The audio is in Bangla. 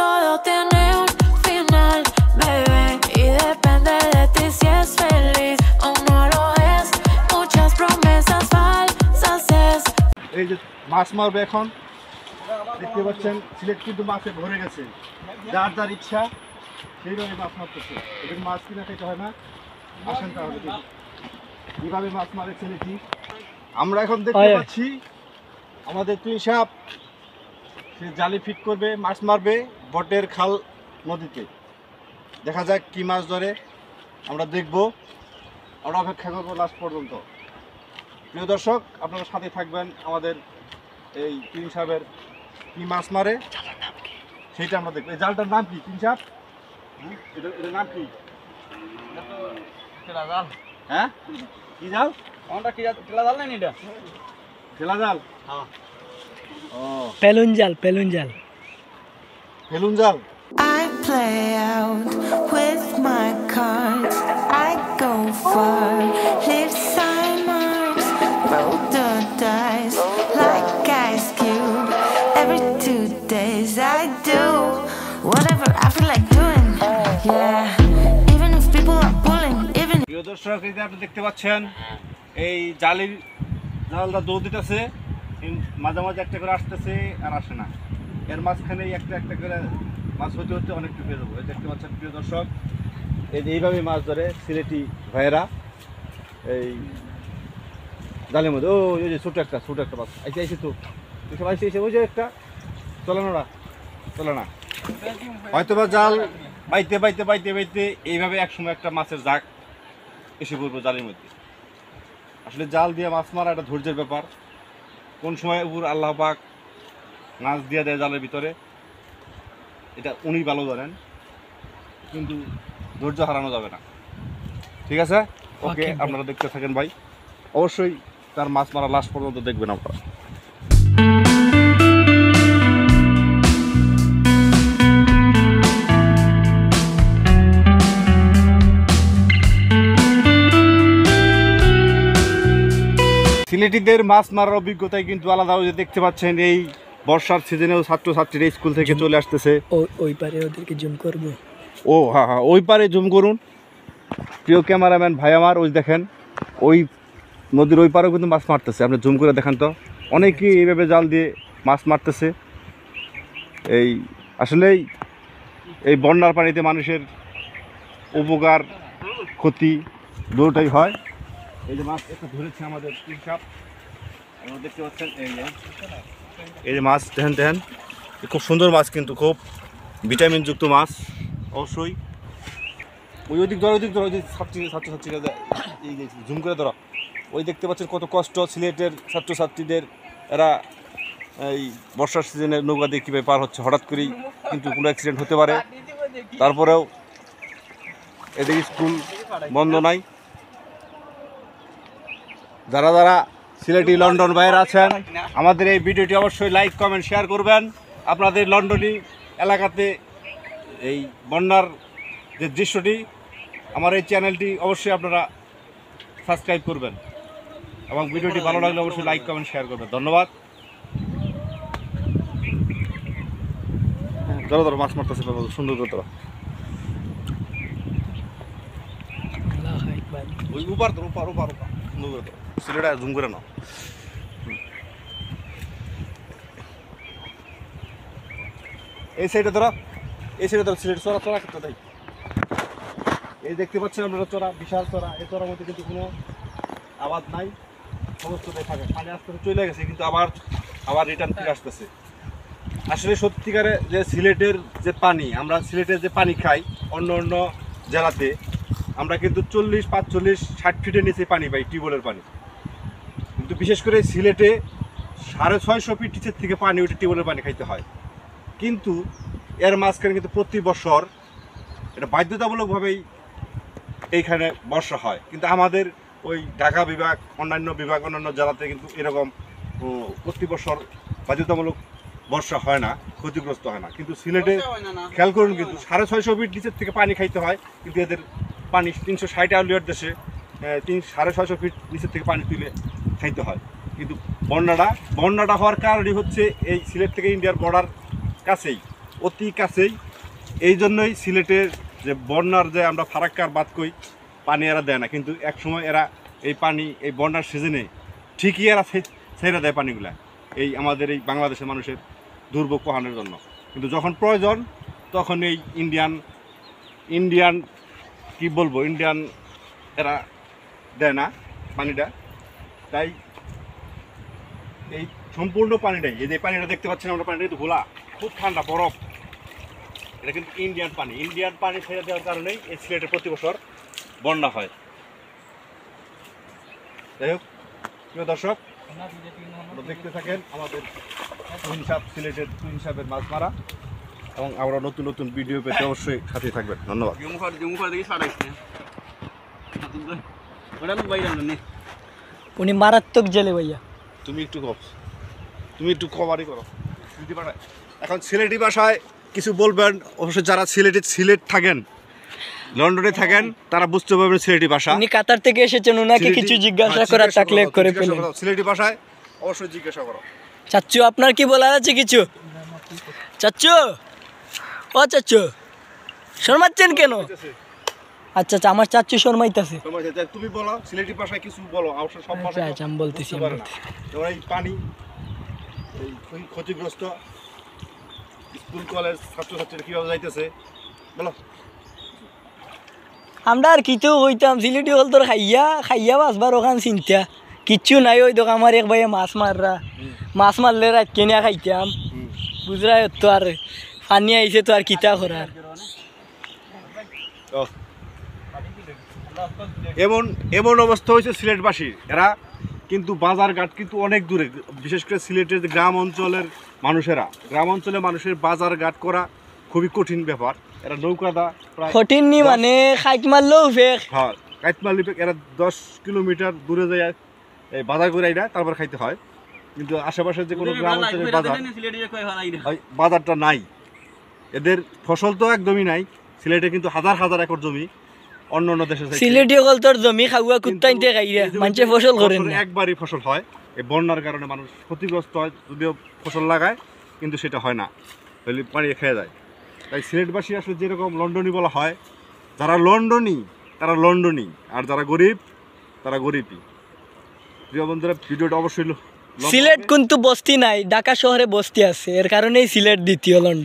todo tiene un final, bebé, y depende de ti si es feliz o no lo es. Muchas promesas falsas es. এই যে মাছ মারবে এখন দেখতে পাচ্ছেন সিলেট কিন্তু মাছে ভরে গেছে, যার যার ইচ্ছা সেইভাবে মাছ মারতেছে। এদের মাছ কিনা খেতে হয় না, আসেন তাহলে কিভাবে মাছ মারে ছেলেটি। আমরা এখন দেখতে পাচ্ছি আমাদের তুই সাহেব সে জালি ফিট করবে, মাছ মারবে বটের খাল নদীতে। দেখা যাক কি মাছ ধরে, আমরা দেখব, আমরা অপেক্ষা করবো লাস্ট পর্যন্ত। প্রিয় দর্শক, আপনারা সাথে থাকবেন, আমাদের এই তিন সাহেবের কি মাছ মারে সেইটা আমরা দেখবো। এই জালটার নাম কি তিন সাহেব? এটার নাম কি? হ্যাঁ, কি জাল? ঠেলা জাল নেই এটা, ঠেলা জাল। ও, পেলুন জাল, পেলুন জাল, ফেলুন জাল। I play out with my cards. I go far, leave side marks, roll the dice like Ice Cube. Every 2 days I do whatever I feel like doing. Yeah, even if people are pulling, even. প্রিয় দর্শক, এই যে আপনি দেখতে পাচ্ছেন এই জালটা দৌড় দিতেছে, মাঝে মাঝে একটা করে আসতেছে আর আসে না। এর মাঝখানে একটা একটা করে মাছ হতে হতে অনেক ডুবে যাবো। এই দেখতে পাচ্ছেন প্রিয় দর্শক, এই যে এইভাবে মাছ ধরে সিলেটি ভাইয়েরা এই জালের মধ্যে। ও ওই যে ছোট একটা মাছ আইসে তো সব আইসে ওই যে একটা চলে না হয়তো বা জাল বাইতে বাইতে বাইতে বাইতে এইভাবে একসময় একটা মাছের জাক এসে পড়বো জালের মধ্যে। আসলে জাল দিয়ে মাছ মারা একটা ধৈর্যের ব্যাপার। কোন সময় উপর আল্লাহ পাক মাছ দিয়ে দেয় জালের ভিতরে, এটা উনি ভালো জানেন, কিন্তু ধৈর্য হারানো যাবে না। ঠিক আছে, ওকে, আপনারা দেখতে থাকেন ভাই, অবশ্যই তার মাছ মারা লাস্ট পর্যন্ত দেখবেন আপনারা। সিলেটিদের মাছ মারার অভিজ্ঞতায় কিন্তু আলাদা। ওই যে দেখতে পাচ্ছেন এই বর্ষার সিজনেও ছাত্রছাত্রীরা স্কুল থেকে চলে আসতেছে। ওই পারে ওদেরকে জুম করব। ও হ্যাঁ হ্যাঁ, ওই পারে জুম করুন প্রিয় ক্যামেরাম্যান ভাই আমার। ওই দেখেন ওই নদীর ওই পারেও কিন্তু মাছ মারতেছে, আপনি জুম করে দেখেন তো। অনেকেই এইভাবে জাল দিয়ে মাছ মারতেছে। এই আসলেই এই বন্যার পানিতে মানুষের উপকার ক্ষতি দুটোই হয়। এই যে মাছ একটা ধরেছে আমাদের তিন সাপ, আপনারা দেখতে পাচ্ছেন। এই যে মাছ দেখেন, খুব সুন্দর মাছ, কিন্তু খুব ভিটামিনযুক্ত মাছ অবশ্যই। ওই যে ছাত্রছাত্রীরা এই যে জুম করে ধরা, ওই দেখতে পাচ্ছেন কত কষ্ট সিলেটের ছাত্রছাত্রীদের। এরা এই বর্ষার সিজনে নৌকা দিয়ে কীভাবে পার হচ্ছে, হঠাৎ করেই কিন্তু কোনো অ্যাক্সিডেন্ট হতে পারে। তারপরেও এদের স্কুল বন্ধ নাই। যারা যারা সিলেটি লন্ডন বাইরে আছেন, আমাদের এই ভিডিওটি অবশ্যই লাইক কমেন্ট শেয়ার করবেন। আপনাদের লন্ডনী এলাকাতে এই বন্যার যে দৃশ্যটি, আমার এই চ্যানেলটি অবশ্যই আপনারা সাবস্ক্রাইব করবেন এবং ভিডিওটি ভালো লাগলে অবশ্যই লাইক কমেন্ট শেয়ার করবেন। ধন্যবাদ। ধরো মাছ মারতেছে সুন্দর করে তোরা। ওই উপার সুন্দর করে তোরা সিলেটা জুম করে নাও। এই সাইডে ধরো, সিলেট চড়া ক্ষেত্রে তাই। এই দেখতে পাচ্ছেন আপনারা চড়া, বিশাল চড়া। এই চড়ার মধ্যে কিন্তু কোনো আবাদ নাই, সমস্তটাই থাকে। পানি আস্তে আস্তে চলে গেছে, কিন্তু আবার রিটার্ন ফিরে আসতেছে। আসলে সত্যিকারে যে সিলেটের যে পানি, আমরা সিলেটের যে পানি খাই অন্য অন্য জেলাতে, আমরা কিন্তু 40, 45, 60 ফিটের নিচে পানি পাই, টিউবওয়েলের পানি। কিন্তু বিশেষ করে সিলেটে 650 ফিট নিচের থেকে পানি উঠে টিউবওয়েলের পানি খাইতে হয়। কিন্তু এর মাঝখানে কিন্তু প্রতি বছর এটা বাধ্যতামূলকভাবেই এইখানে বর্ষা হয়। কিন্তু আমাদের ওই ঢাকা বিভাগ, অন্যান্য জেলাতে কিন্তু এরকম প্রতি বছর বাধ্যতামূলক বর্ষা হয় না, ক্ষতিগ্রস্ত হয় না। কিন্তু সিলেটে খেয়াল করুন, কিন্তু 650 ফিট নিচের থেকে পানি খাইতে হয়, কিন্তু এদের পানি 360 আউলিয়ার দেশে 650 ফিট নিচের থেকে পানি তুলে খাইতে হয়। কিন্তু বন্যাটা হওয়ার কারণই হচ্ছে এই সিলেট থেকে ইন্ডিয়ার বর্ডার কাছেই, অতি কাছেই। এই জন্যই সিলেটের যে বন্যার যে আমরা ফারাক্কার বাদ কই, পানি এরা দেয় না, কিন্তু এক সময় এরা এই পানি এই বন্যার সিজনে ঠিকই এরা ছেড়ে দেয় পানিগুলা এই আমাদের এই বাংলাদেশের মানুষের দুর্ভোগ পোহানোর জন্য। কিন্তু যখন প্রয়োজন তখন এই ইন্ডিয়ান কি বলবো, ইন্ডিয়ান এরা দেয় না পানিটা। তাই এই সম্পূর্ণ পানিটাই, এই যে পানিটা দেখতে পাচ্ছেন আমরা, পানিটা কিন্তু ঘোলা, খুব ঠান্ডা বরফ। এটা কিন্তু ইন্ডিয়ান পানি ছেড়ে দেওয়ার কারণেই এই সিলেটে প্রতি বছর বন্যা হয়। যাই হোক প্রিয় দর্শক, দেখতে থাকেন আমাদের তুহিন সাহেব, সিলেটের তুহিন সাহেবের মাছ মারা, এবং আমরা নতুন নতুন ভিডিও পেতে অবশ্যই সাথে থাকবেন। ধন্যবাদ। উনি মারাত্মক জেলে ভাইয়া। তুমি একটু কভারই করো। এখন সিলেটি ভাষায় কিছু বলবেন, অবশ্যই যারা সিলেট থাকেন, লন্ডনে থাকেন, তারা বুঝতে পারবেন সিলেটি ভাষা। উনি কাতার থেকে এসেছেন, ওনাকে কিছু জিজ্ঞাসা করার থাকলে করে ফেলেন। সিলেটি ভাষায় অবশ্যই জিজ্ঞাসা করো। চাচ্চু, আপনার কি বলার আছে কিছু? চাচ্চু, ও চাচ্চু, শর্মাচ্ছেন কেন? আচ্ছা আচ্ছা, আমার চাচ্চু শর্মাইতেছে। তুমি বলো সিলেটি ভাষায় কিছু বলো। অবশ্য সব ভাষা আচ্ছা আমি বলতেছি। এই পানি, এই ক্ষতিগ্রস্ত স্কুল কলেজ ছাত্রছাত্রীরা কিভাবে যাইতেছে বলো। আমরা আর কিছু হইতাম, সিলেটি হল তোর খাইয়া বাসবার ওখান চিন্তা কিচ্ছু নাই। ওই দোকান আমার এক ভাইয়ে মাছ মারলে রাত কেনিয়া খাইতাম, বুঝরা। তো আর পানি আইছে তো আর কিতা করার। এমন অবস্থা হয়েছে সিলেটবাসীর, এরা কিন্তু বাজারঘাট কিন্তু অনেক দূরে, বিশেষ করে সিলেটের যে গ্রাম অঞ্চলের মানুষের বাজারঘাট করা খুবই কঠিন ব্যাপার। এরা নৌকাদা প্রায় কঠিন নি মানে খাইট মারলেও ফেক। হ্যাঁ, কাইট মারলে এরা 10 কিলোমিটার দূরে যায় এই বাজার করে আইনা তারপর খাইতে হয়। কিন্তু আশেপাশে যে কোনো গ্রাম অঞ্চলের বাজারটা নাই, এদের ফসল তো একদমই নাই। সিলেটে কিন্তু হাজার হাজার একর জমি, অন্য দেশে সিলেটি হল তোর জমি খাওয়া কুত্তাইতে খাইরা মানুষে ফসল করেন না। একবারই ফসল হয়, এই বন্যার কারণে মানুষ ক্ষতিগ্রস্ত হয়। যদিও ফসল লাগায় কিন্তু সেটা হয় না, হলে পানি খেয়ে যায়। তাই সিলেটবাসী আসলে যেরকম লন্ডনী বলা হয়, যারা লন্ডনী তারা লন্ডনী, আর যারা গরিব তারা গরিবই। প্রিয় বন্ধুরা, ভিডিওটা অবশ্যই সিলেট কিন্তু বস্তি নাই, ঢাকা শহরে বস্তি আছে, এর কারণেই সিলেট দ্বিতীয় লন্ডন।